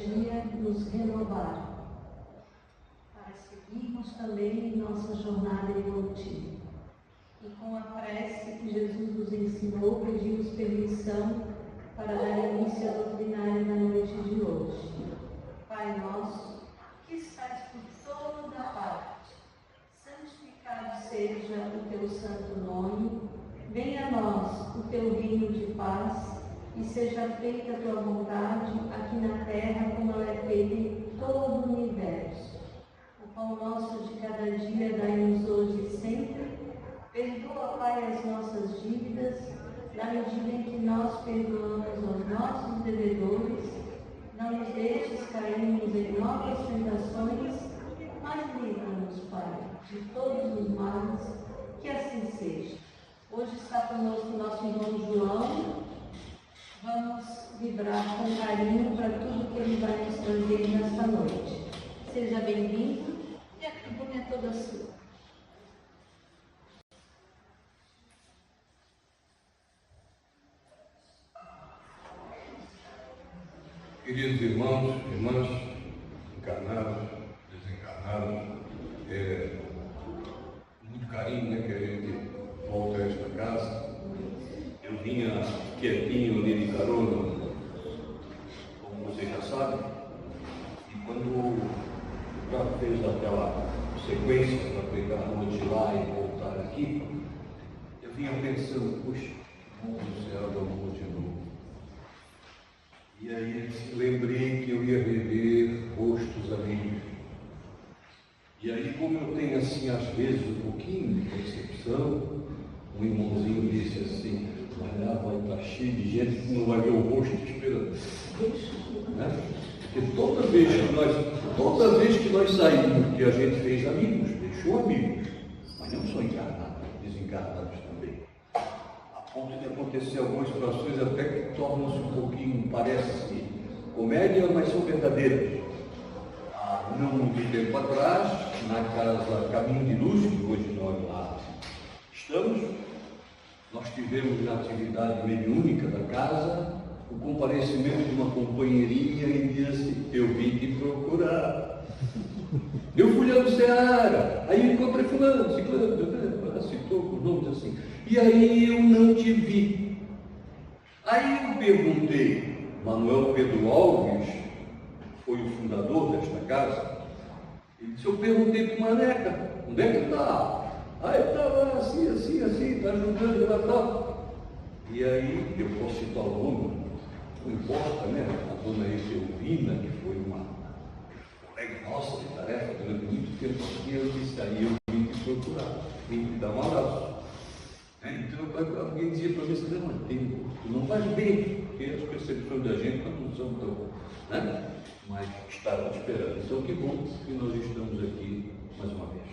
dia nos renovar, para seguirmos também em nossa jornada evolutiva. E com a prece que Jesus nos ensinou, pedimos permissão para dar início à doutrinária da noite de hoje. Pai nosso, que estás por toda parte, santificado seja o teu santo nome, venha a nós o teu reino de paz, e seja feita a tua vontade, aqui na terra como ela é feita em todo o universo. O pão nosso de cada dia dai-nos hoje e sempre. Perdoa, Pai, as nossas dívidas, na medida em que nós perdoamos aos nossos devedores. Não nos deixes cairmos em novas tentações, mas livra-nos, Pai, de todos os males, que assim seja. Hoje está conosco o nosso irmão João. Vamos vibrar com carinho para tudo que ele vai nos trazer nesta noite. Seja bem-vindo e a tribuna é toda sua. Queridos irmãos, irmãs, encarnados, desencarnados, muito carinho, né, que a gente volta a esta casa. Eu vinha quietinho ali de carona, como vocês já sabem, e quando já fez aquela sequência para pegar a noite lá e voltar aqui, eu vinha pensando, puxa, vamos do céu, vamos de novo. E aí lembrei que eu ia rever rostos amigos. E aí, como eu tenho assim, às vezes, um pouquinho de percepção, um irmãozinho disse assim, vai lá, vai estar cheio de gente que não vai ver o rosto esperando. Né? Porque toda vez que nós saímos, porque a gente fez amigos, deixou amigos, mas não só encarnados, desencarnados também. A ponto de acontecer algumas situações até que tornam-se um pouquinho, parece comédia, mas são verdadeiras. Há não muito tempo atrás, na casa Caminho de Luz, que hoje nós lá estamos, nós tivemos na atividade mediúnica da casa o comparecimento de uma companheirinha e disse, eu vim te procurar. Eu fui lá no Ceará, aí encontrei fulano, ciclano, citou os nomes assim. E aí eu não te vi. Aí eu perguntei, Manuel Pedro Alves, foi o fundador desta casa, ele disse, eu perguntei para o Maneca, onde é que está? Ah, ele está lá assim, está ajudando lá tal. E aí, eu posso citar o nome, não importa, né? A dona Etelvina, que foi uma colega nossa de tarefa durante muito tempo aqui, eu disse, aí eu vim te procurar, vim te dar um abraço. Então, alguém dizia para mim, você não tem, tu não faz bem, porque as percepções da gente não são tão, né? Mas estavam te esperando. Então, que bom que nós estamos aqui mais uma vez.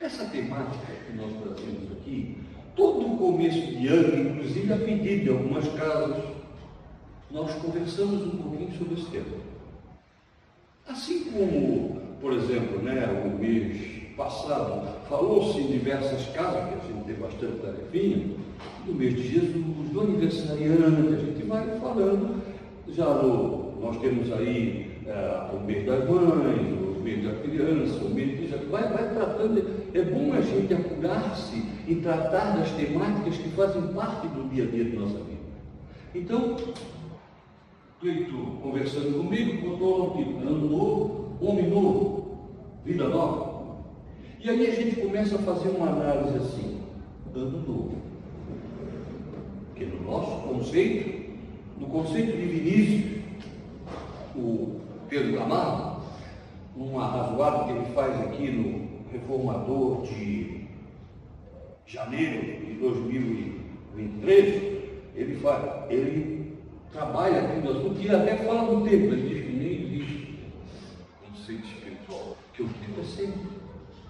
Essa temática que nós trazemos aqui, todo o começo de ano, inclusive a pedido de algumas casas, nós conversamos um pouquinho sobre esse tema. Assim como, por exemplo, né, o mês passado, falou-se em diversas casas, que a gente tem bastante tarefinha, do mês de Jesus, do aniversariante, a gente vai falando, nós temos aí o mês das mães, o mês da criança, o mês de... vai tratando, é bom a gente apurar-se e tratar das temáticas que fazem parte do dia a dia da nossa vida. Então, Cleito, conversando comigo, botou um título, ano novo, homem novo, vida nova. E aí a gente começa a fazer uma análise assim, ano novo. Porque no nosso conceito, no conceito de Vinícius, o Pedro Camargo, um arrazoado que ele faz aqui no Reformador de janeiro de 2023, ele trabalha aqui no assunto e até fala do tempo, ele diz que nem existe conceito espiritual, que o tempo é sempre.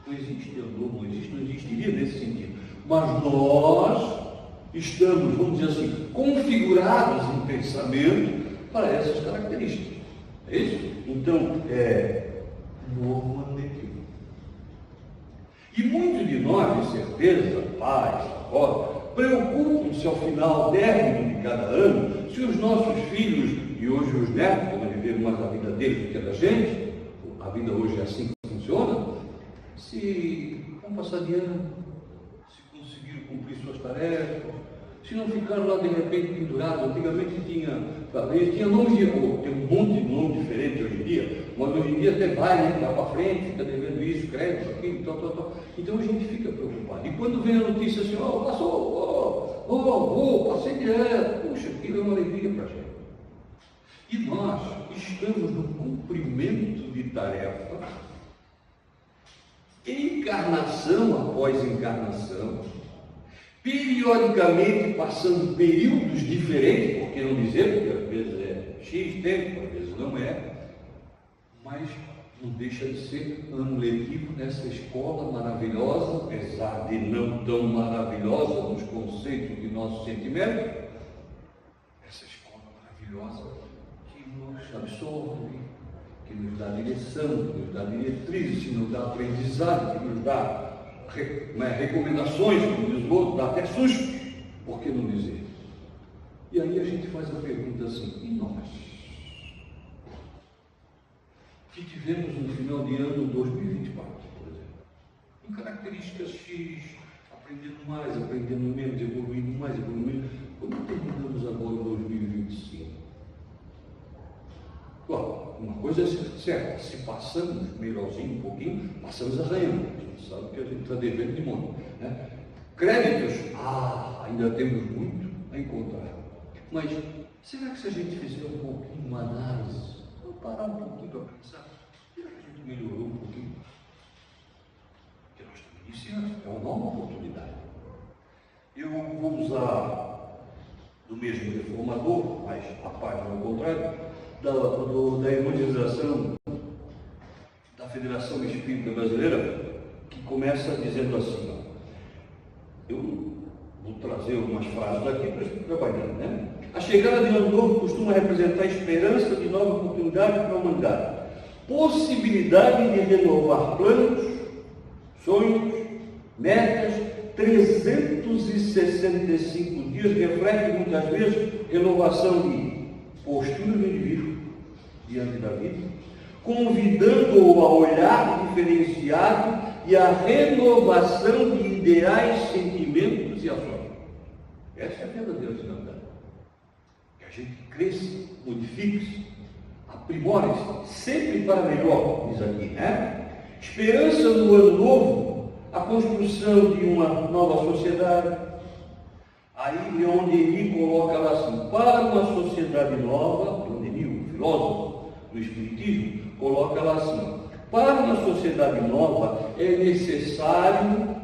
Não existe ano novo, não existiria nesse sentido. Mas nós estamos, vamos dizer assim, configurados em pensamento para essas características. É isso? Então, novo ano letivo. E muitos de nós, de certeza, pais, avós, preocupam-se ao final, término de cada ano, se os nossos filhos, e hoje os netos, como ele vê viver mais a vida deles do que a da gente, a vida hoje é assim que funciona, se vão passar de ano, se conseguiram cumprir suas tarefas, se não ficaram lá de repente pendurados. Antigamente tinha nomes de rua, tem um monte de nome diferente hoje em dia, mas hoje em dia até vai, né? Vai para frente, fica devendo isso, crédito, aquilo, tal. Então a gente fica preocupado. E quando vem a notícia assim, passei de ano, puxa, aquilo é uma alegria para a gente. E nós estamos no cumprimento de tarefa, encarnação após encarnação, periodicamente passando períodos diferentes, por que não dizer, porque às vezes é X tempo, às vezes não é, mas não deixa de ser ano letivo nessa escola maravilhosa, apesar de não tão maravilhosa nos conceitos de nossos sentimentos, essa escola maravilhosa que nos absorve, que nos dá direção, que nos dá diretrizes, que nos dá aprendizado, que nos dá recomendações, como diz o outro, dá até sustos, por que não dizer? E aí a gente faz a pergunta assim, e nós? Que tivemos no final de ano 2024, por exemplo, em características X, aprendendo mais, aprendendo menos, evoluindo mais, evoluindo menos, como terminamos agora em 2025? Bom, uma coisa é certa, se passamos melhorzinho um pouquinho, passamos arranhando. A gente sabe que a gente está devendo de monte, né? Créditos, ainda temos muito a encontrar. Mas será que se a gente fizer um pouquinho uma análise, vamos parar um pouquinho para pensar, será que a gente melhorou um pouquinho? Porque nós estamos iniciando, é uma nova oportunidade. Eu vou usar do mesmo reformador, mas a página ao contrário, da evangelização da Federação Espírita Brasileira, que começa dizendo assim, eu vou trazer algumas frases aqui para estar trabalhando, né? A chegada de ano novo costuma representar a esperança de nova oportunidade para a humanidade, possibilidade de renovar planos, sonhos, metas. 365 dias reflete muitas vezes renovação de postura do indivíduo diante da vida, convidando-o a olhar diferenciado e a renovação de ideais, sentimentos e ações. Essa é a verdadeira finalidade. Que a gente cresça, modifique-se, aprimore-se, sempre para melhor, diz aqui, né? Esperança no ano novo, a construção de uma nova sociedade. Aí Leon Denis coloca lá assim, para uma sociedade nova, Leon Denis, o filósofo do Espiritismo, coloca lá assim, para uma sociedade nova é necessário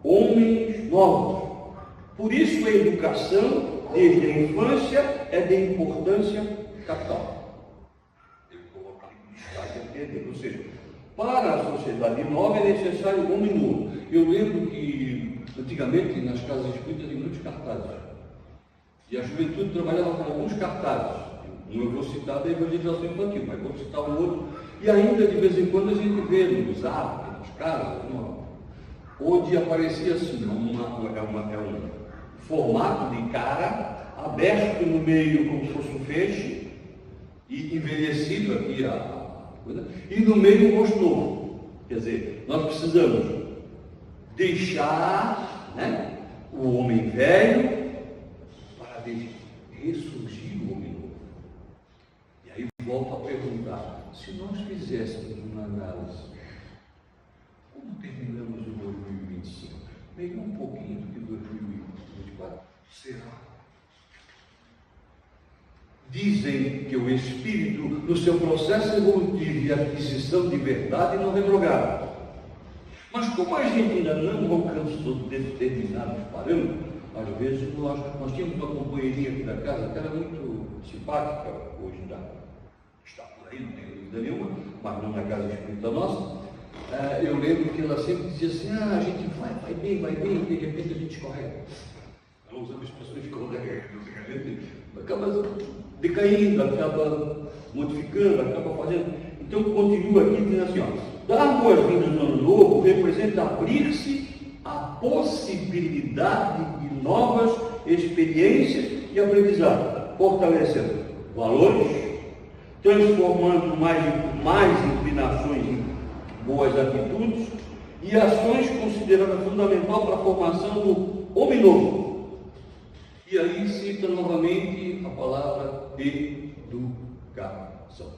homens novos. Por isso a educação, desde a infância, é de importância capital. Ele coloca ali no estágio entender, ou seja, para a sociedade nova é necessário homem novo. Eu lembro que antigamente nas casas espíritas tinha muitos cartazes. E a juventude trabalhava com alguns cartazes. Um eu vou citar da evangelização infantil, mas vou citar um outro. E ainda de vez em quando a gente vê no zap, nas casas, onde aparecia assim, um formato de cara aberto no meio como se fosse um feixe, e envelhecido aqui a coisa, e no meio um rosto novo. Quer dizer, nós precisamos deixar, né, o homem velho para ressurgir o homem novo. E aí volto a perguntar, se nós fizéssemos uma análise, como terminamos o 2025? Melhor um pouquinho do que 2024? Será? Dizem que o espírito, no seu processo evolutivo e aquisição de verdade, não retrograda. Mas como a gente ainda não alcançou determinados parâmetros, às vezes nós tínhamos uma companheirinha aqui da casa que era muito simpática, hoje ainda está por aí, não tenho dúvida nenhuma, mas não na casa espírita nossa. Eu lembro que ela sempre dizia assim, a gente vai bem, e de repente a gente escorrega. Ela usava expressões escorrega, acaba decaindo, acaba modificando, acaba fazendo. Então continua aqui dizendo assim, dar boas-vindas no ano novo representa abrir-se à possibilidade de novas experiências e aprendizado, fortalecendo valores, transformando mais inclinações em boas atitudes e ações consideradas fundamental para a formação do homem novo. E aí cita novamente a palavra educação.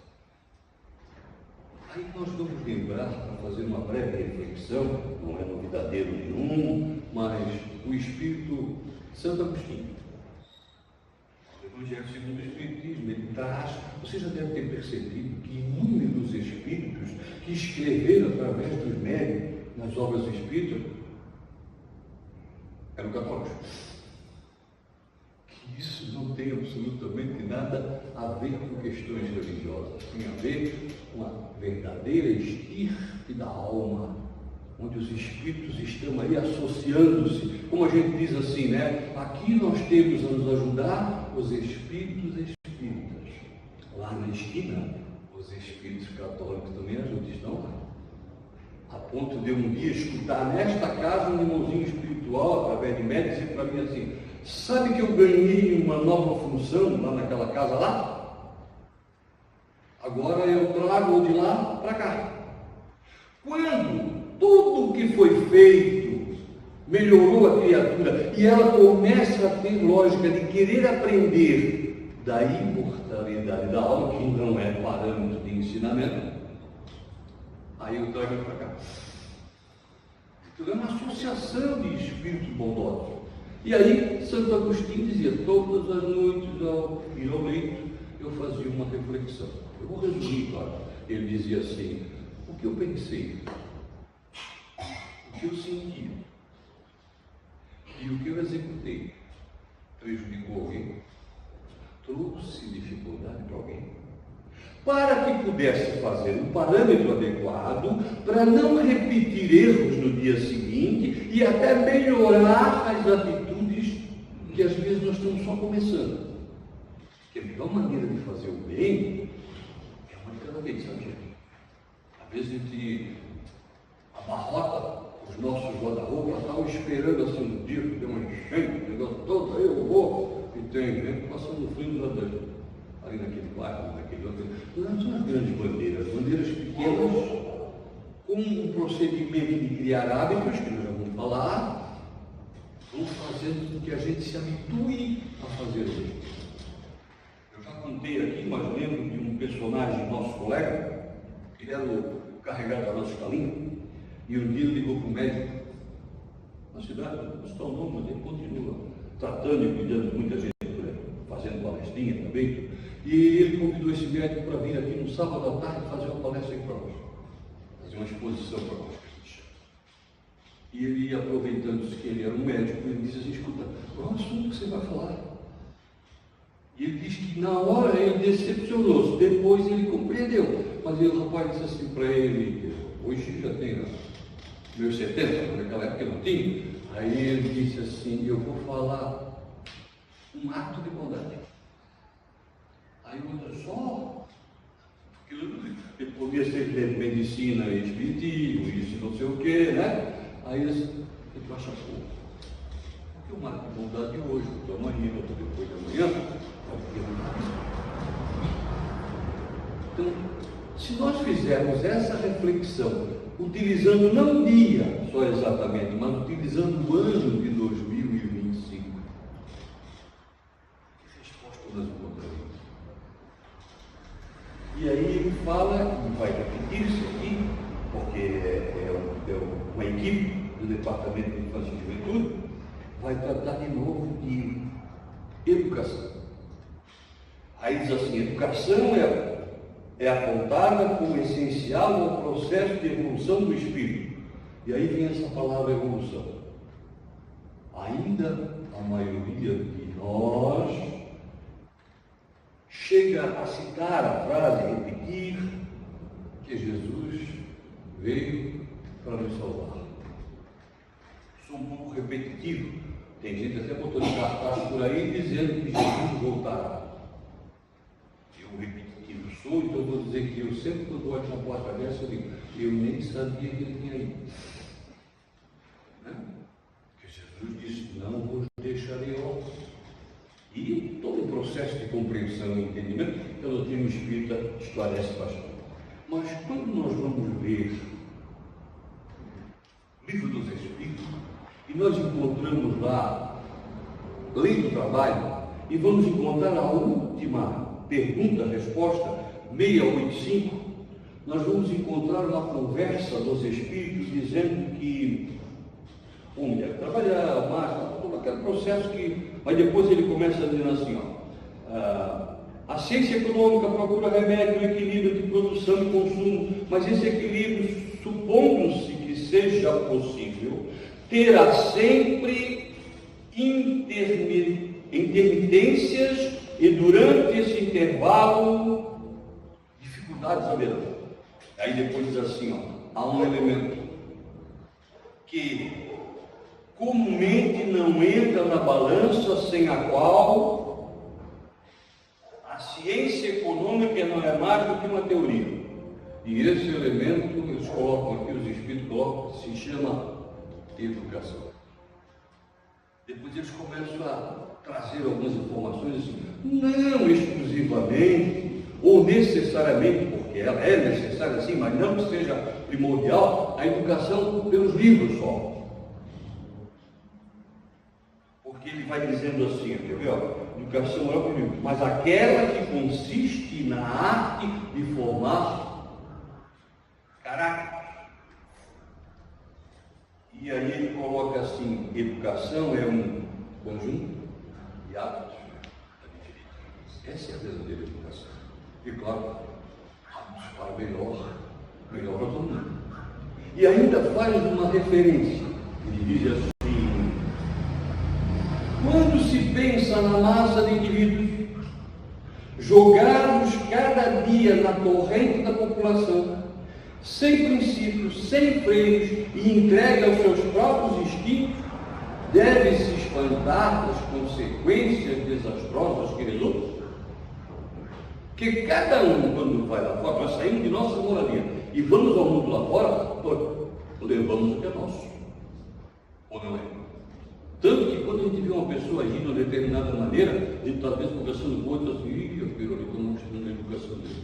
Aí nós vamos lembrar, para fazer uma breve reflexão, não é novidadeiro nenhum, mas o Espírito Santo Agostinho. O Evangelho segundo o Espiritismo, ele traz, você já deve ter percebido que inúmeros espíritos que escreveram através dos médiuns nas obras espíritas eram católicos. Que isso não tem absolutamente nada a ver com questões religiosas, tem a ver com a verdadeira estirpe da alma, onde os espíritos estão aí associando-se, como a gente diz assim, né? Aqui nós temos a nos ajudar os espíritos espíritas. Lá na esquina, os espíritos católicos também ajudam, estão lá. A ponto de um dia escutar nesta casa um irmãozinho espiritual, através de médicos, dizer para mim assim: sabe que eu ganhei uma nova função lá naquela casa lá? Agora eu trago de lá para cá. Quando tudo que foi feito melhorou a criatura e ela começa a ter lógica de querer aprender da imortalidade da alma, que não é parâmetro de ensinamento, aí eu trago para cá. Então é uma associação de espíritos bondosos. E aí Santo Agostinho dizia: todas as noites ao ir ao leito eu fazia uma reflexão. Eu vou resumir, claro. Ele dizia assim: o que eu pensei, o que eu senti e o que eu executei prejudicou alguém? Trouxe dificuldade para alguém? Para que pudesse fazer um parâmetro adequado para não repetir erros no dia seguinte e até melhorar as atitudes que às vezes nós estamos só começando. Porque a melhor maneira de fazer o bem é uma de cada vez, sabe, gente? Às vezes a gente abarrota os nossos guarda-roupa, estavam esperando assim um dia que deu uma enchente, o negócio todo, aí eu vou, e tem gente passando frio ali naquele bairro, naquele outro. Não são as grandes bandeiras pequenas, com um procedimento de criar hábitos, que nós já vamos falar, vão fazendo com que a gente se habitue a fazer isso. Eu já contei aqui, mas lembro de um personagem nosso colega, ele era o carregado da nossa escalinha, e um dia ele ligou para o médico na cidade, não está o nome, mas ele continua tratando e cuidando de muita gente, fazendo palestrinha também. E ele convidou esse médico para vir aqui no sábado à tarde fazer uma palestra aqui para nós, fazer uma exposição para nós. E ele, aproveitando-se que ele era um médico, ele disse assim: escuta, qual é o assunto que você vai falar? E ele disse que na hora ele decepcionou-se, depois ele compreendeu. Mas o rapaz disse assim para ele: hoje já tem meus 70, naquela época eu não tinha. Aí ele disse assim: eu vou falar um ato de bondade. Aí o outro só, porque ele podia ser de medicina e espiritismo, isso não sei o quê, né? Aí ele acha pouco. Porque um ato de bondade hoje, outro amanhã, outro depois de amanhã, então, se nós fizermos essa reflexão, utilizando não o dia só exatamente, mas utilizando o ano de 2025, que resposta nós encontraremos? E aí ele fala, e vai repetir isso aqui, porque é uma equipe do Departamento de Infância e Juventude, vai tratar de novo de educação. Aí diz assim: educação é apontada como essencial ao processo de evolução do espírito. E aí vem essa palavra evolução. Ainda a maioria de nós chega a citar a frase, repetir, que Jesus veio para nos salvar. Sou um pouco repetitivo. Tem gente até botando cartaz por aí dizendo que Jesus voltará. Eu repetitivo sou, então vou dizer que eu sempre, quando olho na porta dessa, eu digo: eu nem sabia que ele tinha ido. Né? Porque Jesus disse: não vos deixarei órfãos. E todo o processo de compreensão e entendimento, a doutrina espírita esclarece bastante. Mas quando nós vamos ler o Livro dos Espíritos, e nós encontramos lá, Lei do Trabalho, e vamos encontrar a última pergunta-resposta, 685, nós vamos encontrar uma conversa dos Espíritos dizendo que o homem deve trabalhar, mais, todo aquele processo que... Mas depois ele começa dizendo assim, a ciência econômica procura remédio, equilíbrio de produção e consumo, mas esse equilíbrio, supondo-se que seja possível, terá sempre intermitências e durante esse intervalo dificuldades haverão. Aí depois diz assim, há um elemento que comumente não entra na balança, sem a qual a ciência econômica não é mais do que uma teoria. E esse elemento, eles colocam aqui, os Espíritos colocam, se chama educação. Depois eles começam a trazer algumas informações assim, não exclusivamente ou necessariamente, porque ela é necessária sim, mas não que seja primordial, a educação pelos livros só. Porque ele vai dizendo assim, quer ver? Educação moral pelo livro, mas aquela que consiste na arte de formar caráter. E aí ele coloca assim, educação é um conjunto de hábitos adquiridos. Essa é a verdadeira educação. E claro, hábitos para melhor para todo mundo. E ainda faz uma referência. Ele diz assim, quando se pensa na massa de indivíduos, jogados cada dia na corrente da população, sem princípios, sem freios e entregue aos seus próprios instintos, deve-se espantar das consequências desastrosas que resultam. Que cada um, quando vai lá fora, nós saímos de nossa moradia e vamos ao mundo lá fora, levamos o que é nosso. Ou não é? Tanto que quando a gente vê uma pessoa agindo de uma determinada maneira, a gente está talvez conversando com outro assim, eu estou mostrando a educação dele.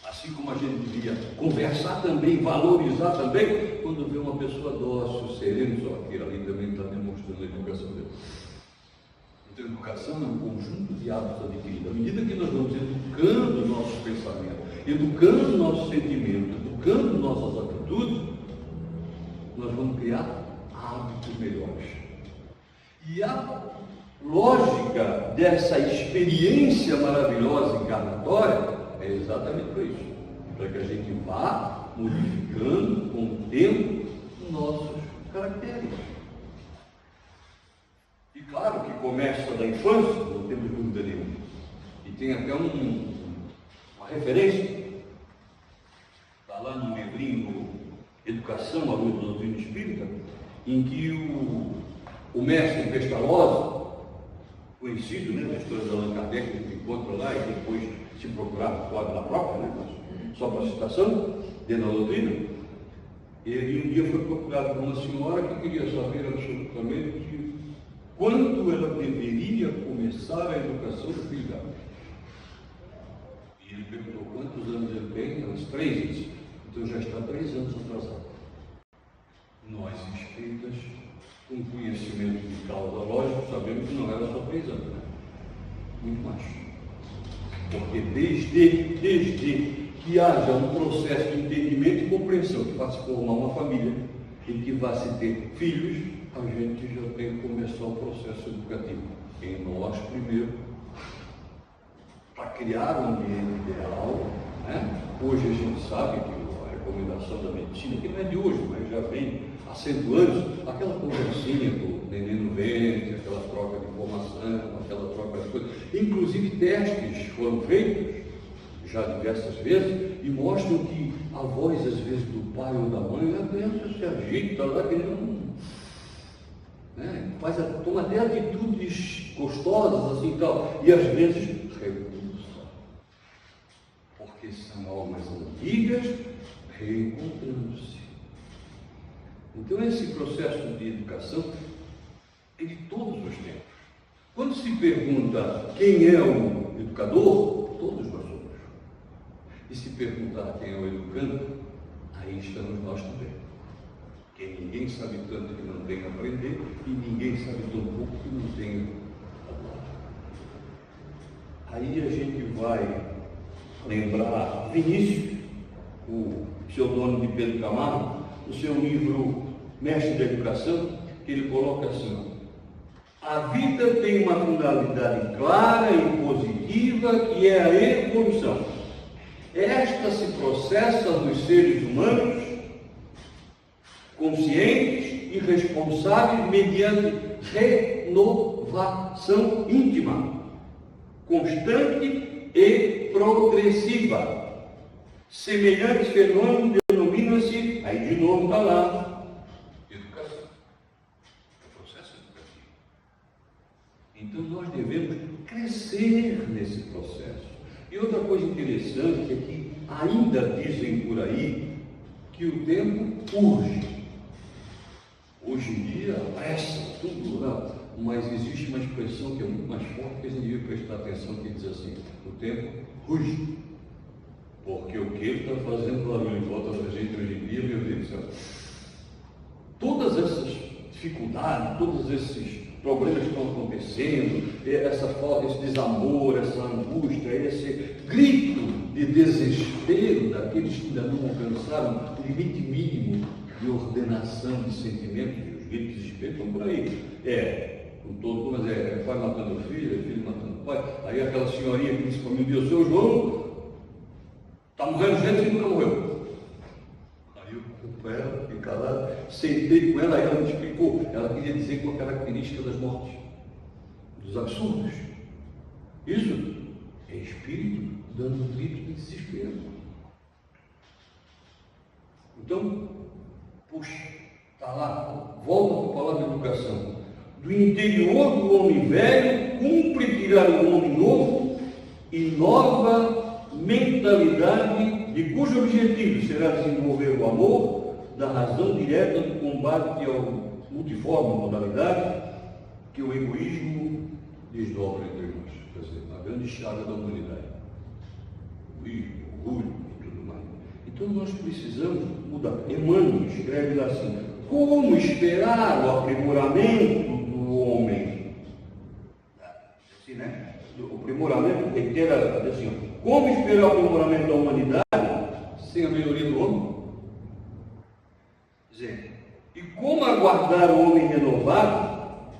Assim como a gente devia conversar também, valorizar também, quando vê uma pessoa dócil, serena, só aquele ali também está demonstrando a educação dele. Então, a educação é um conjunto de hábitos adquiridos. À medida que nós vamos educando nossos pensamentos, educando nossos sentimentos, educando nossas atitudes, nós vamos criar hábitos melhores. E a lógica dessa experiência maravilhosa encarnatória é exatamente por isso, para que a gente vá modificando com o tempo nossos caracteres. E claro que começa da infância, não temos dúvida nenhuma. E tem até uma referência, está lá no livrinho Educação à Luz da Doutrina Espírita, em que o mestre Pestalozzi, conhecido, né, da história de Allan Kardec, que encontra lá e depois se procurar fora da própria, né, mas só para citação, dentro da doutrina, ele um dia foi procurado por uma senhora que queria saber absolutamente quando ela deveria começar a educação do filho dela. E ele perguntou quantos anos ele tem, uns 3 anos. Então já está 3 anos atrasado. Nós espíritas, com conhecimento de causa lógico, sabemos que não era só 3 anos, né? Muito mais. Porque desde que haja um processo de entendimento e compreensão, que vai se formar uma família e que vai se ter filhos, a gente já tem que começar o processo educativo. Em nós primeiro, para criar um ambiente ideal, né? Hoje a gente sabe que a recomendação da medicina, que não é de hoje, mas já vem há 100 anos, aquela conversinha do neném no ventre, aquela troca de informação, aquela troca de coisas. Inclusive testes foram feitos já diversas vezes e mostram que a voz, às vezes, do pai ou da mãe, a criança se agita lá, que não, né? Toma até atitudes gostosas assim e tal, e às vezes repulsa, porque são almas antigas reencontrando-se. Então esse processo de educação é de todos os tempos. Quando se pergunta quem é o educador, perguntar quem é o educando, aí estamos nós também. Porque ninguém sabe tanto que não tem a aprender e ninguém sabe tão pouco que não tem a falar. Aí a gente vai lembrar Vinícius, o pseudônimo de Pedro Camargo, no seu livro Mestre da Educação, que ele coloca assim: a vida tem uma finalidade clara e positiva, que é a evolução. Esta se processa nos seres humanos conscientes e responsáveis mediante renovação íntima, constante e progressiva. Semelhantes fenômenos denominam-se, aí de novo está lá, educação. É processo educativo. Então nós devemos crescer nesse processo. E outra coisa interessante é que ainda dizem por aí que o tempo urge. Hoje em dia, pressa, tudo, né? Mas existe uma expressão que é muito mais forte que a gente deve prestar atenção, que diz assim: o tempo urge. Porque o que ele está fazendo lá em volta da gente hoje em dia, meu Deus do céu, todas essas dificuldades, todos esses problemas que estão acontecendo, essa falta, esse desamor, essa angústia, esse grito de desespero daqueles que ainda não alcançaram o limite mínimo de ordenação de sentimentos, e os gritos de desespero estão por aí. Com todo, mas pai matando filho, filho matando pai. Aí aquela senhorinha que disse para mim: o seu João está morrendo gente que nunca morreu. Aí eu com ela, fiquei calado, sentei com ela, aí ela me explicou. Ela queria dizer com a característica das mortes, dos absurdos. Isso é espírito dando um grito de desespero. Então, puxa, está lá, volta para a palavra educação. Do interior do homem velho, cumpre tirar um homem novo e nova mentalidade, de cujo objetivo será desenvolver o amor da razão direta do combate ao multiforme modalidade que o egoísmo desdobra entre nós. Quer dizer, a grande chaga da humanidade. Egoísmo, orgulho e tudo mais. Então nós precisamos mudar. Emmanuel escreve lá assim: como esperar o aprimoramento do homem? Assim, né? O aprimoramento tem que ter assim: como esperar o aprimoramento da humanidade sem a melhoria do homem? Quer dizer, e como aguardar o homem renovado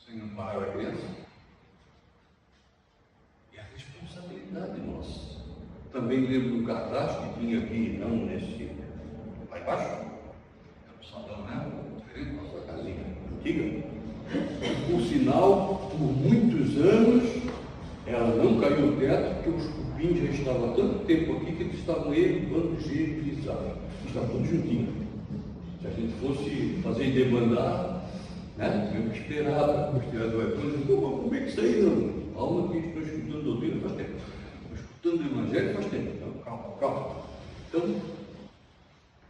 sem amparar a criança? É a responsabilidade nossa. Também lembro do cartaz que tinha aqui, não nesse, lá embaixo, no salão, né? Diferente da sua casinha antiga. Por sinal, por muitos anos, ela não caiu no teto, porque os cupins já estavam há tanto tempo aqui que eles estavam errando jeito de usar. Estava tudo juntinho. Se a gente fosse fazer demandar, né? Eu esperava, os tiradores, como é que isso aí não? A alma que estou escutando a doutrina faz tempo. Estou escutando o Evangelho faz tempo. Então, calma. Então,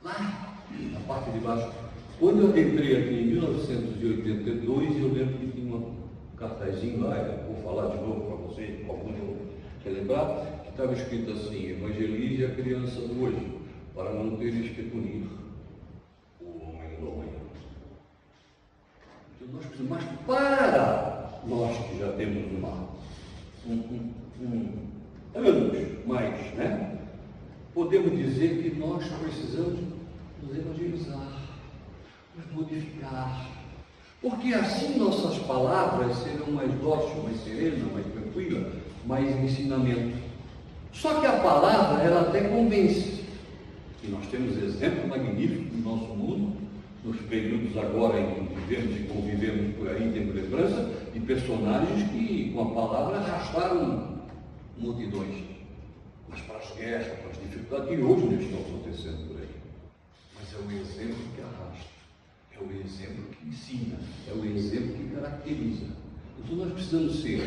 lá, na parte de baixo, quando eu entrei aqui em 1982, eu lembro que tinha um cartazinho lá, eu vou falar de novo para vocês, algum eu quer lembrar, que estava escrito assim: evangelize a criança do hoje, para não teres que punir o homem do amanhã. Então nós precisamos, mas para nós que já temos anos mais, né? Podemos dizer que nós precisamos nos evangelizar, nos modificar, porque assim nossas palavras serão mais dóceis, mais serenas, mais tranquilas, mais ensinamento. Só que a palavra, ela até convence. E nós temos exemplos magníficos no nosso mundo, nos períodos agora em que vivemos e convivemos por aí, temos lembrança de personagens que com a palavra arrastaram multidões. Mas para as guerras, para as dificuldades que hoje não estão acontecendo por aí. Mas é o exemplo que arrasta. É o exemplo que ensina, é o exemplo que caracteriza. Então nós precisamos ser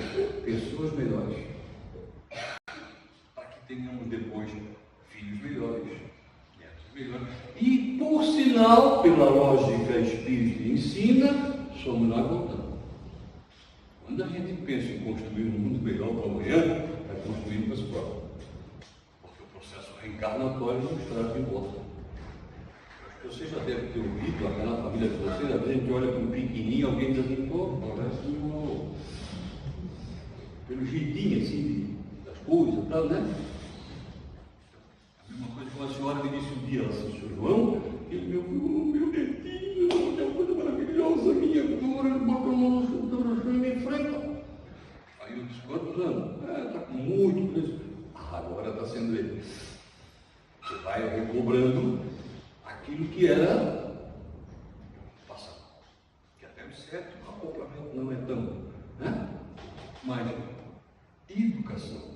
pessoas melhores, para que tenhamos depois filhos melhores, netos melhores. E, por sinal, pela lógica espírita ensina, somos nós voltando. Quando a gente pensa em construir um mundo melhor para amanhã, vai construindo para si próprio. Porque o reencarnatórios nos traz de volta. Você já deve ter ouvido lá na família de vocês, às vezes a gente olha para um pequenininho, alguém diz assim, pô, parece pelo jeitinho assim das coisas e tal, né? A mesma coisa que uma senhora me disse um dia, ela disse, senhor João, ele meu netinho, é uma coisa maravilhosa, minha dor, ele botou a mão no me enfrenta. Aí eu disse, quantos anos? Está com muito, isso. Agora está sendo ele. Você vai recobrando aquilo que era passado. Que até o certo, o acoplamento não é tão, né? Mas educação.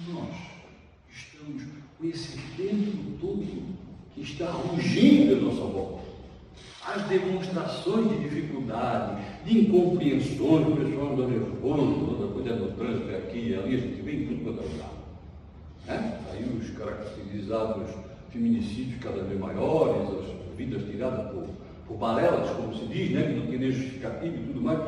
Nós estamos com esse tempo todo que está rugindo à nossa volta. As demonstrações de dificuldade, de incompreensões, o pessoal anda nervoso, toda coisa no trânsito, aqui e ali, a gente vê em tudo quanto é lugar. Né? Aí os caracterizados feminicídios cada vez maiores, as vidas tiradas por balelas, como se diz, né? Que não tem nem justificativo e tudo mais.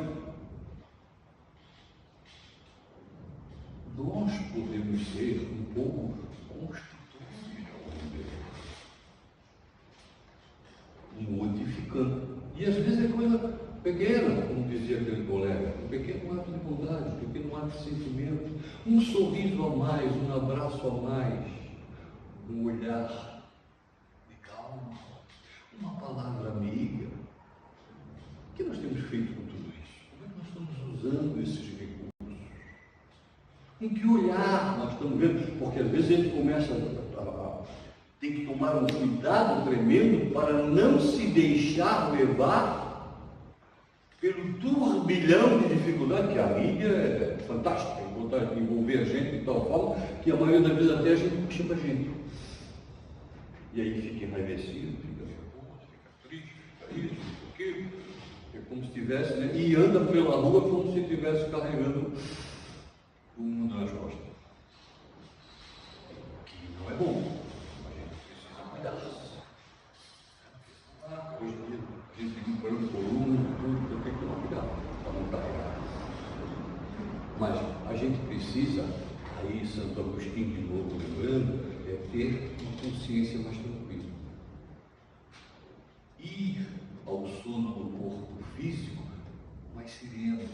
Nós podemos ser um pouco construtores, modificando. E às vezes é coisa pequena, como dizia aquele colega, um pequeno ato de bondade, um pequeno ato de sentimento, um sorriso a mais, um abraço a mais, um olhar de calma, uma palavra amiga. O que nós temos feito com tudo isso? Como é que nós estamos usando esses recursos? Em que olhar nós estamos vendo? Porque às vezes a gente começa tem que tomar um cuidado tremendo para não se deixar levar pelo turbilhão de dificuldade, que a mídia é fantástica, é envolver a gente de tal forma que a maioria das vezes até a gente puxa para a gente. E aí fica enraivecido, fica nervoso, fica triste, fica isso, fica aquilo. É como se estivesse, né? E anda pela rua como se estivesse carregando o mundo nas costas. Que não é bom. Hoje em dia, a gente fica comprando coluna, tudo, tem que tomar cuidado para não carregar. Mas a gente precisa, aí Santo Agostinho de novo lembrando, é ter uma consciência mais tranquila. Ir ao sono do corpo físico mais sereno,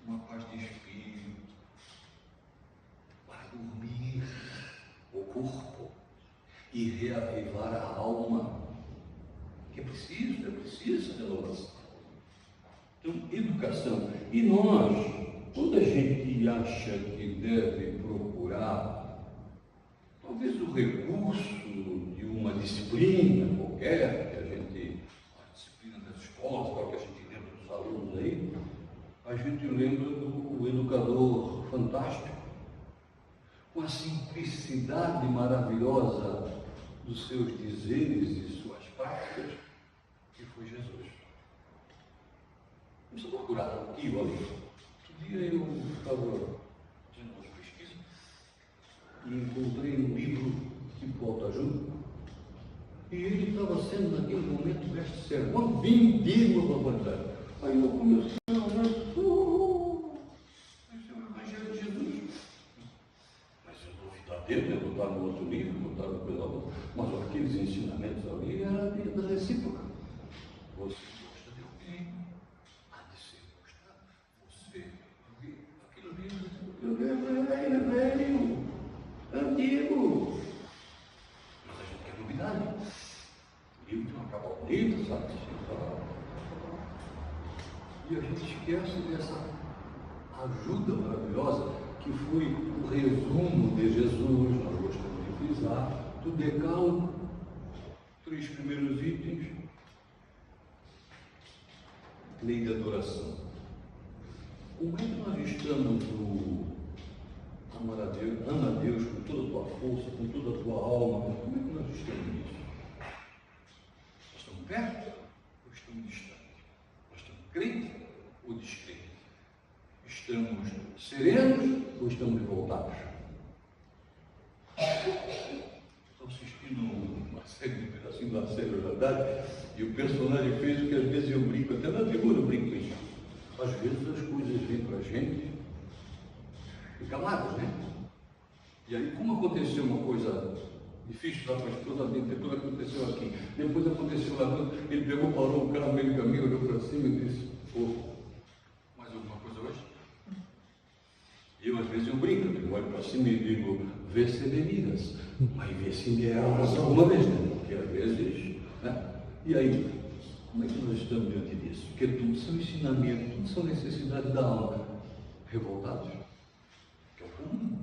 uma paz de espírito, para dormir o corpo e reavivar a alma. Que é preciso essa renovação. Então, educação. E nós, quando a gente acha que deve procurar, talvez o recurso de uma disciplina qualquer, que a gente, a disciplina das escolas, qual que a gente lembra dos alunos aí, a gente lembra do educador fantástico, com a simplicidade maravilhosa dos seus dizeres e suas práticas, que foi Jesus. Vamos procurar aqui ou ali. Outro dia eu estava fazendo umas pesquisas e encontrei um livro tipo autoajuda, e ele estava sendo naquele momento best-seller, uma vindima barbaridade. Aí eu comecei a olhar, esse é o Evangelho de Jesus. Mas eu vou ficar dentro, eu botar no outro livro, botar no coisa, mas aqueles ensinamentos ali era da recíproca. Você gosta de alguém, há de ser gostado. Você, aquilo ali, é velho, antigo. Mas a gente quer novidade. O livro tem uma capa bonita, sabe? E a gente esquece dessa ajuda maravilhosa que foi o resumo de Jesus, nós gostamos de frisar, do decálogo, 3 primeiros itens, lei de adoração. Como é que nós estamos no amar a Deus, ama a Deus com toda a tua força, com toda a tua alma? Como é que nós estamos nisso? Nós estamos perto ou estamos distantes? Nós estamos crentes ou descrentes? Estamos serenos ou estamos revoltados? Estou assistindo uma série de pedacinhos da série verdade, e o personagem fez o que às vezes eu brinco, até na figura eu brinco com isso. Às vezes as coisas vêm para a gente e caladas, né? E aí, como aconteceu uma coisa difícil lá para a esposa dele, depois aconteceu aqui, depois aconteceu lá, ele pegou, parou o carro no meio do caminho, olhou para cima e disse: pô, mais alguma coisa hoje? E eu, às vezes, eu brinco, eu olho para cima e digo: vê se bebidas, mas vê se me é alguma vez, né? Porque às vezes, né? E aí, como é que nós estamos diante disso? Porque tudo são ensinamentos, tudo são necessidades da alma. Revoltados, que é o comum.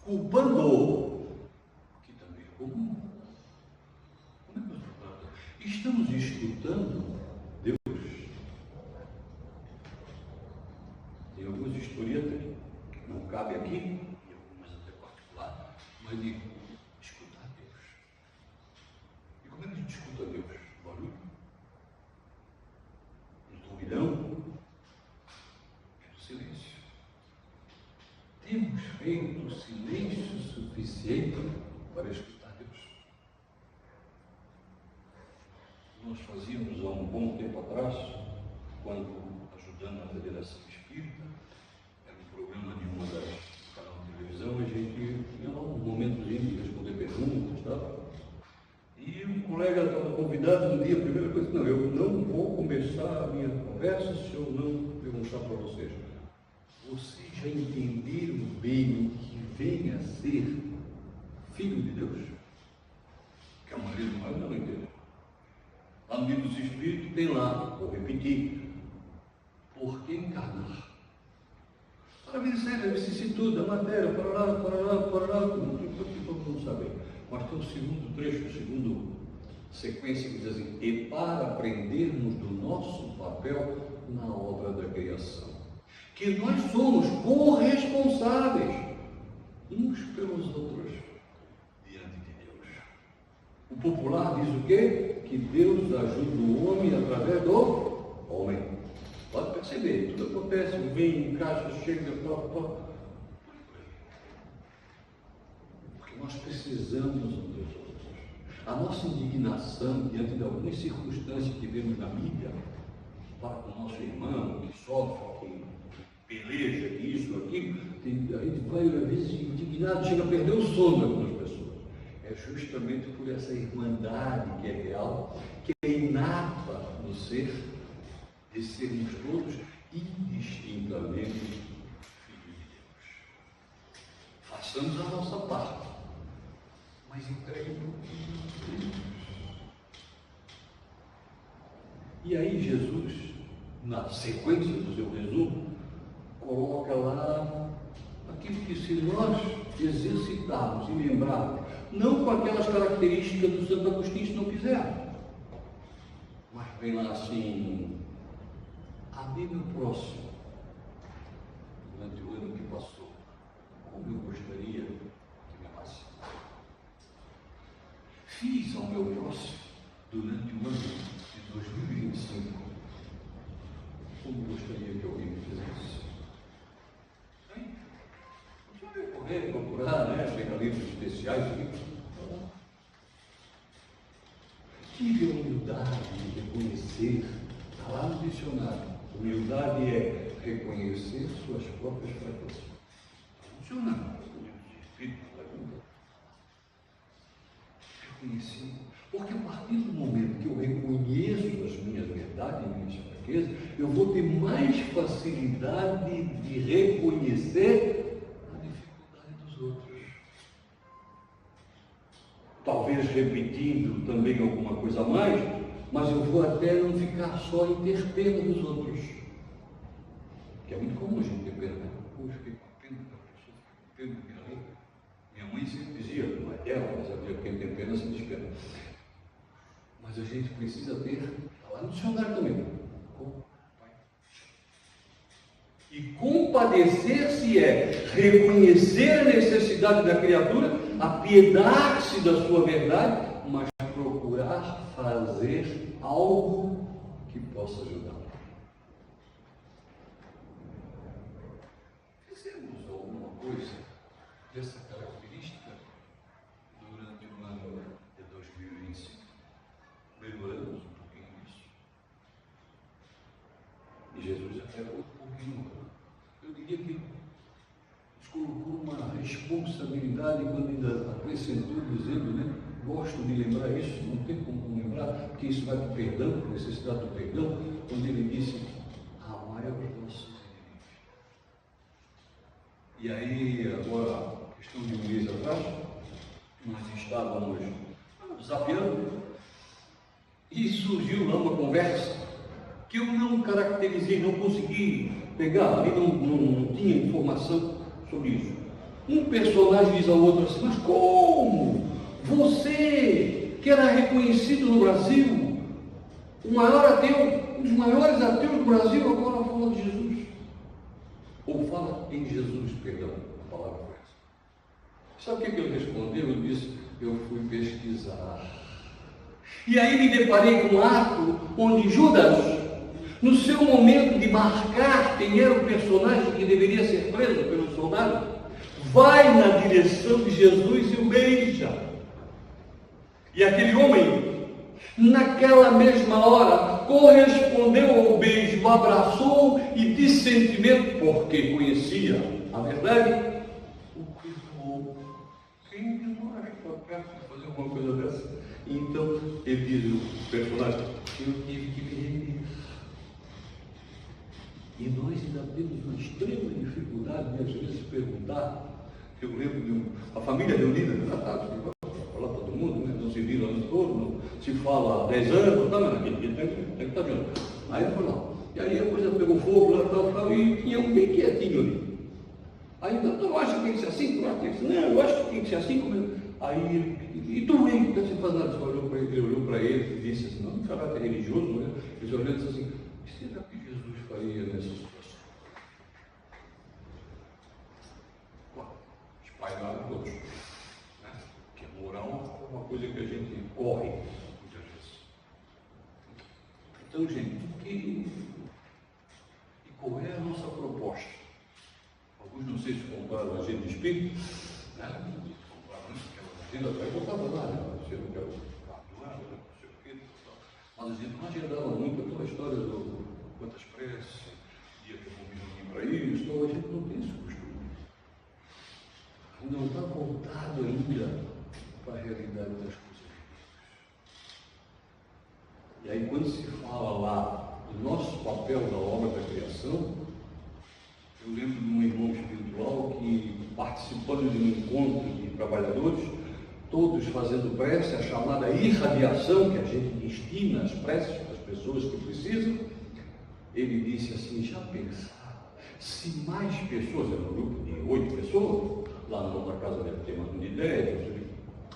Culpando, que também é comum. Como é que nós estamos escutando Deus? Tem algumas historietas que não cabe aqui, e algumas até particular, mas de escutar Deus. E como é que a gente escuta Deus? Barulho? Um turbilhão? É do silêncio. Temos feito silêncio suficiente para escutar Deus. Nós fazíamos há um bom tempo atrás, quando ajudando na Federação Espírita, era um programa de uma das canal de televisão, a gente tinha lá um momentozinho de responder perguntas, tá? E um colega estava convidado um dia, a primeira coisa, não, eu não vou começar a minha conversa se eu não perguntar para vocês. Vocês já entenderam bem o que vem a ser filho de Deus? Que a maioria de nós não entende. Lá no livro dos Espíritos tem lá, vou repetir, por que encarnar? A vida séria, a vicissitude, a matéria, para lá, todo mundo sabe. Mas tem o segundo trecho, a segunda sequência que diz assim: e para aprendermos do nosso papel na obra da criação, que nós somos corresponsáveis uns pelos outros diante de Deus. O popular diz o quê? Que Deus ajuda o homem através do homem. Pode perceber, tudo acontece, vem, encaixa, chega, porque nós precisamos uns dos outros. A nossa indignação diante de algumas circunstâncias que vemos na mídia, para com o nosso irmão que sofre, que peleja, que isso, aquilo, a gente vai, às vezes, indignado, chega a perder o sono algumas pessoas. É justamente por essa irmandade que é real, que é inata no ser, de sermos todos indistintamente filhos de Deus. Façamos a nossa parte, mas entreguemos a Deus. E aí Jesus, na sequência do seu resumo, coloca lá aquilo que, se nós exercitarmos e lembrarmos, não com aquelas características do Santo Agostinho, se não quiser, mas vem lá assim: amei meu próximo durante o ano que passou, como eu gostaria que me amasse. Fiz ao meu próximo durante o ano de 2025, como gostaria que alguém me fizesse. Não precisa correr, procurar, né? Pegar livros especiais, livros. Tive a humildade de reconhecer, está lá no dicionário. Humildade é reconhecer suas próprias fraquezas. Funciona no livro de Espírito, reconhecer. Porque a partir do momento que eu reconheço as minhas verdades e minhas fraquezas, eu vou ter mais facilidade de reconhecer a dificuldade dos outros. Talvez repetindo também alguma coisa a mais, mas eu vou até não ficar só em ter pena dos outros. Que é muito comum a gente ter pena, né? Poxa, fiquei com pena da pessoa, fiquei com pena daquilo ali. Minha mãe sempre dizia, não é dela, mas havia quem tem pena se despena. Mas a gente precisa ter, está lá no dicionário também, e compadecer-se é reconhecer a necessidade da criatura, apiedar-se da sua verdade, mas procurar fazer algo que possa ajudá-la. Fizemos alguma coisa dessa característica durante o ano de 2025? Melhoramos um pouquinho isso. E Jesus até um pouquinho. Eu diria que nos colocou uma responsabilidade continuidade quando ainda acrescentou dizendo, né? Gosto de lembrar isso, não tem como não lembrar, porque isso vai para o perdão, necessidade do perdão, quando ele disse, amai aos vossos inimigos. E aí, agora, questão de um mês atrás, nós estávamos desafiando e surgiu lá uma conversa que eu não caracterizei, não consegui pegar, ali não tinha informação sobre isso. Um personagem diz ao outro assim, mas como? Você, que era reconhecido no Brasil, o maior ateu, um dos maiores ateus do Brasil, agora fala de Jesus. Ou fala em Jesus, perdão, a palavra foi essa. Sabe o que ele respondeu? Ele disse, eu fui pesquisar. E aí me deparei com um ato onde Judas, no seu momento de marcar quem era o personagem que deveria ser preso pelo soldado, vai na direção de Jesus e o beija. E aquele homem, naquela mesma hora, correspondeu ao beijo, o abraçou e de sentimento, porque conhecia a verdade, o perdoou. Quem demora para perto de fazer alguma coisa dessa? Então, ele diz o personagem, eu tive que me render. E nós ainda temos uma extrema dificuldade de às vezes perguntar. Eu lembro de a família reunida, falar todo mundo, né? Não se vira ano todo, não se fala há 10 anos, tá, mas naquele dia tem que estar junto. Aí ele falou, e aí a coisa pegou fogo lá, tal, e tinha um bem quietinho ali. Aí então, tu acha que tem que ser assim? Tu acha que tem que ser? Não, eu acho que tem que ser assim como. Aí e tu aí, que está se fazendo? Ele olhou para ele e disse assim, não, de caráter religioso, né? Ele olhou e disse assim, o que será que Jesus faria nessa situação? Espalhar a todos. Né? Porque a moral é uma coisa que a gente corre muitas vezes. Então, gente, e qual é a nossa proposta? Alguns não sei se compraram a gente de espírito, né? Ainda vai botar lá, né? Você não quer perdoar, não sei o quê. Mas a gente não agendava muito aquela história do quantas preces, dia que eu vou vir para isso, então a gente não tem esse costume. Não está voltado ainda para a realidade das coisas. E aí quando se fala lá do nosso papel na obra da criação, eu lembro de um irmão espiritual que, participando de um encontro de trabalhadores, todos fazendo prece, a chamada irradiação, que a gente destina às preces das pessoas que precisam, ele disse assim, já pensaram, se mais pessoas, era um grupo de 8 pessoas, lá na outra casa deve ter mais de 10,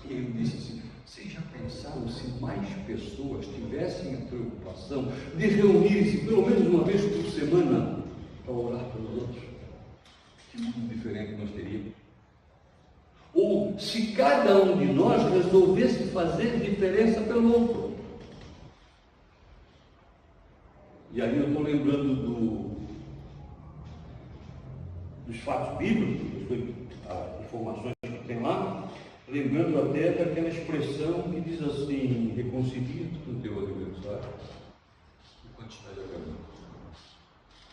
e ele disse assim, vocês já pensaram se mais pessoas tivessem a preocupação de reunirem-se pelo menos uma vez por semana para orar pelos outros? Que mundo diferente nós teríamos. Ou se cada um de nós resolvesse fazer diferença pelo outro. E aí eu estou lembrando dos fatos bíblicos, as informações que tem lá, lembrando até daquela expressão que diz assim, reconcilia-te com o teu adversário enquanto estás a caminho.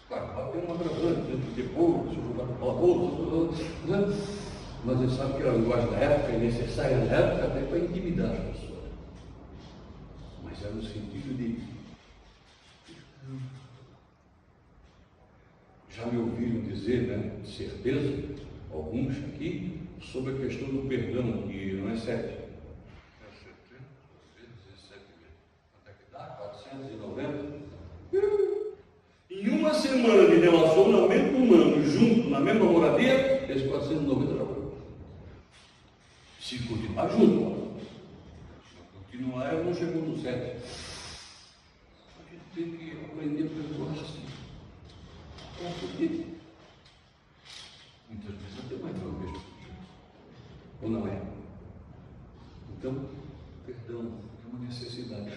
Claro, bateu uma gravante dentro de pouco, se jogar no calabouço, né? Mas ele sabe que a linguagem da época é necessária na época até para intimidar as pessoas. Mas é no sentido de... Já me ouviram dizer, né, de certeza, alguns aqui, sobre a questão do perdão, que não é 7. É 7 vezes 17 vezes. Quanto é que dá? 490? Em uma semana de relacionamento humano junto, na mesma moradia, esse 490 já foi. Se continuar junto, se continuar, eu não chego no 7. A gente tem que aprender a perdoar assim. Muitas vezes até mais de uma vez por dia. Ou não é? Então, perdão é uma necessidade.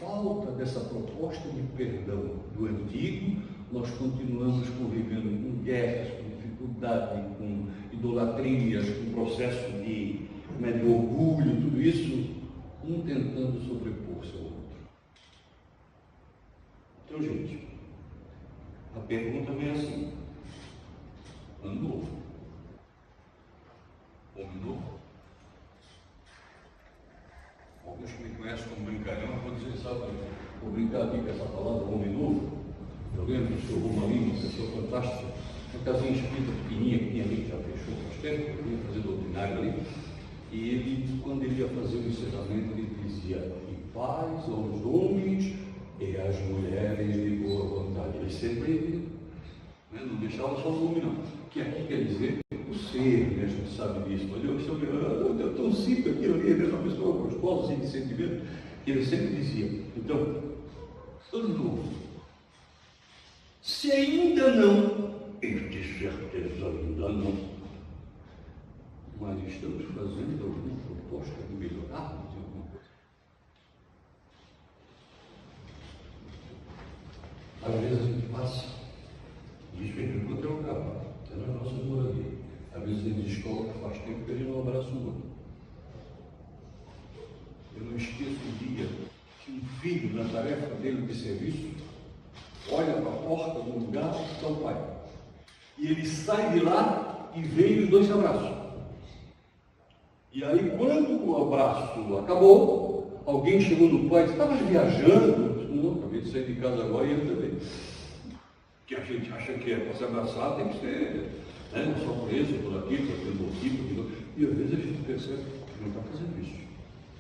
Falta dessa proposta de perdão do antigo, nós continuamos convivendo com guerras, com dificuldade, com idolatrias, com processo de orgulho, tudo isso, um tentando sobrepor-se ao outro. Então, gente, a pergunta vem assim, ano novo. Homem novo. Alguns que me conhecem como brincalhão, eu vou dizer, sabe, vou brincar aqui com essa palavra, homem novo. Eu lembro do seu Romalinho, uma pessoa fantástica, uma casinha espírita pequenininha que tinha ali, que já fechou faz tempo, eu ia fazer doutrinário ali. E ele, quando ele ia fazer o encerramento, ele dizia: e paz aos homens e às mulheres de boa vontade. Ele sempre não deixava só o homem, não. Que aqui quer dizer o ser, né? A gente sabe disso. Mas eu tão simples aqui, ali, a pessoa gostosa, assim, de sentimento, que ele sempre dizia: então, todo novo, se ainda não, eu de certeza ainda não. Mas estamos fazendo alguma proposta de melhorarmos alguma coisa. Às vezes a gente passa, e isso vem para o lugar, até na nossa moradia. Às vezes a gente escola que faz tempo que a gente não abraça o outro. Eu não esqueço o dia que um filho, na tarefa dele de serviço, olha para a porta do lugar que está o pai. E ele sai de lá e vem os dois se abraçam. E aí, quando o abraço acabou, alguém chegou no pai e disse: estavas viajando? Eu disse: não, acabei de sair de casa agora e ele também. Que a gente acha que é para se abraçar, tem que ser, né, só por isso, por aqui, por aquele motivo. E às vezes a gente percebe que não está fazendo isso.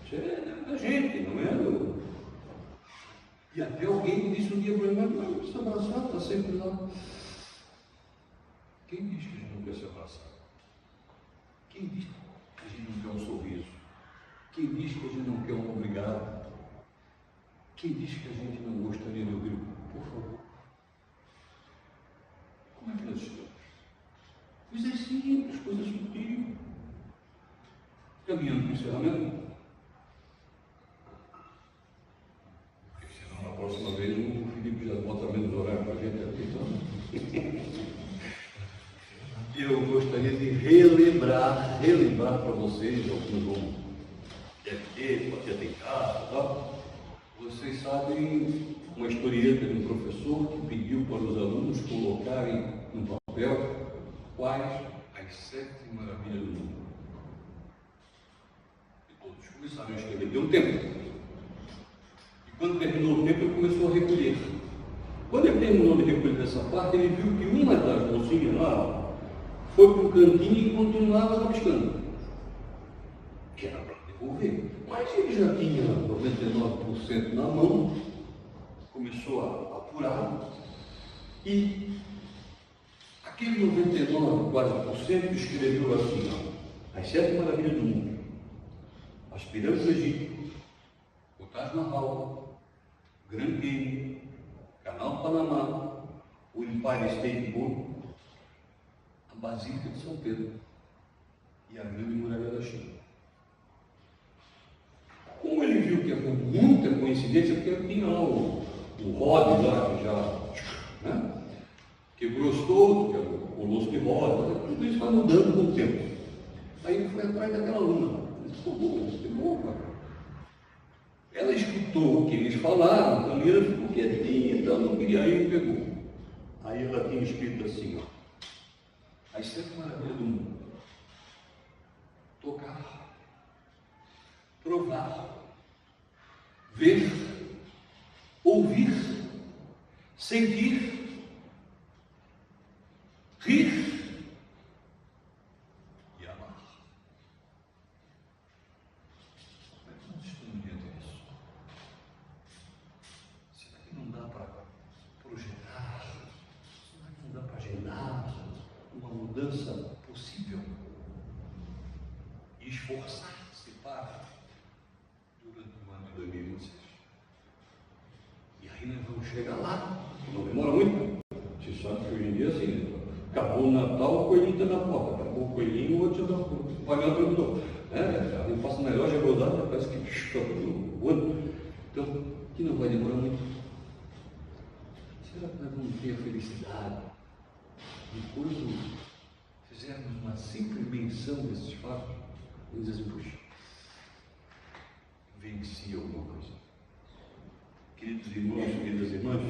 Isso é da gente, não é do... E até alguém me disse um dia para mim: não precisa abraçar, está sempre lá. Quem diz que a gente não quer se abraçar? Quem diz que a gente não quer um sorriso? Quem diz que a gente não quer um obrigado? Quem diz que a gente não gostaria de ouvir por favor? Como é que nós estamos? Coisas simples, coisas sutis. Caminhando para o encerramento. Porque senão na próxima vez o Felipe já bota menos horário para a gente aqui, então. Eu gostaria de relembrar para vocês, alguns vão ter, pode ter em casa, tá? Vocês sabem uma historieta de um professor que pediu para os alunos colocarem no papel quais as 7 maravilhas do mundo. E todos começaram a escrever. Deu um tempo. E quando terminou o tempo, ele começou a recolher. Quando ele terminou de recolher essa parte, ele viu que uma das mocinhas lá foi para o cantinho e continuava rabiscando, que era para devolver. Mas ele já tinha 99% na mão, começou a apurar, e aquele 99%, quase, escreveu assim: ó, as 7 maravilhas do mundo, as pirâmides do Egito, o Taj Mahal, Grand Canyon, Canal Panamá, o Empire State Building, a Basílica de São Pedro e a Grande Muralha da China. Como ele viu que havia muita coincidência, porque tinha lá o Rhodes lá, que já, né, quebrou todo, que era o Colosso de Rhodes, tudo isso está mudando com o tempo. Aí ele foi atrás daquela aluna. Ele disse: pô, cara. Ela escutou o que eles falaram, então ela ficou quietinha, então não queria ir e pegou. Aí ela tinha escrito assim, ó: as 7 maravilhas do mundo: tocar, provar, ver, ouvir, sentir, rir e amar. Como é que nós estamos diante disso? Será que não dá para projetar? Será que não dá para agendar uma mudança possível e esforçar-se para durante o ano de 2026? E aí nós vamos chegar lá, não demora muito. Você sabe que hoje em dia assim, acabou o Natal, o coelhinho está na porta, acabou o coelhinho, o outro já está pagando de novo. A gente passa na loja rodada, parece que está tudo voando. Então, que não vai demorar muito. Será que nós vamos ter a felicidade de quando fizermos uma simples menção desses fatos e dizer assim: puxa, venci alguma coisa. Queridos irmãos, queridas irmãs,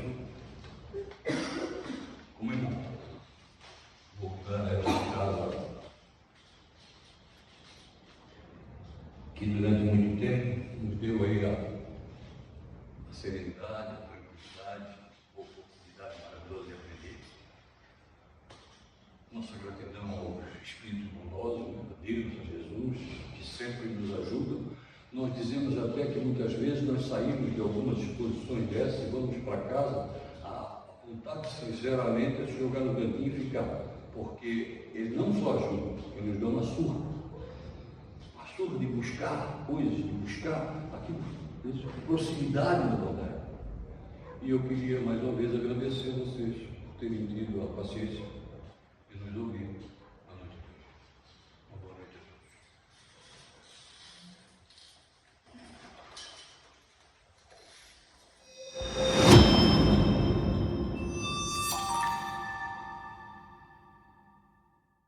como é bom voltar a essa casa sempre nos ajudam. Nós dizemos até que muitas vezes nós saímos de algumas exposições dessas e vamos para casa, a vontade sinceramente é se jogar no cantinho e ficar, porque eles não só ajudam, eles nos dão uma surra de buscar coisas, de buscar aquilo, proximidade do Evangelho. E eu queria mais uma vez agradecer a vocês por terem tido a paciência de nos ouvir.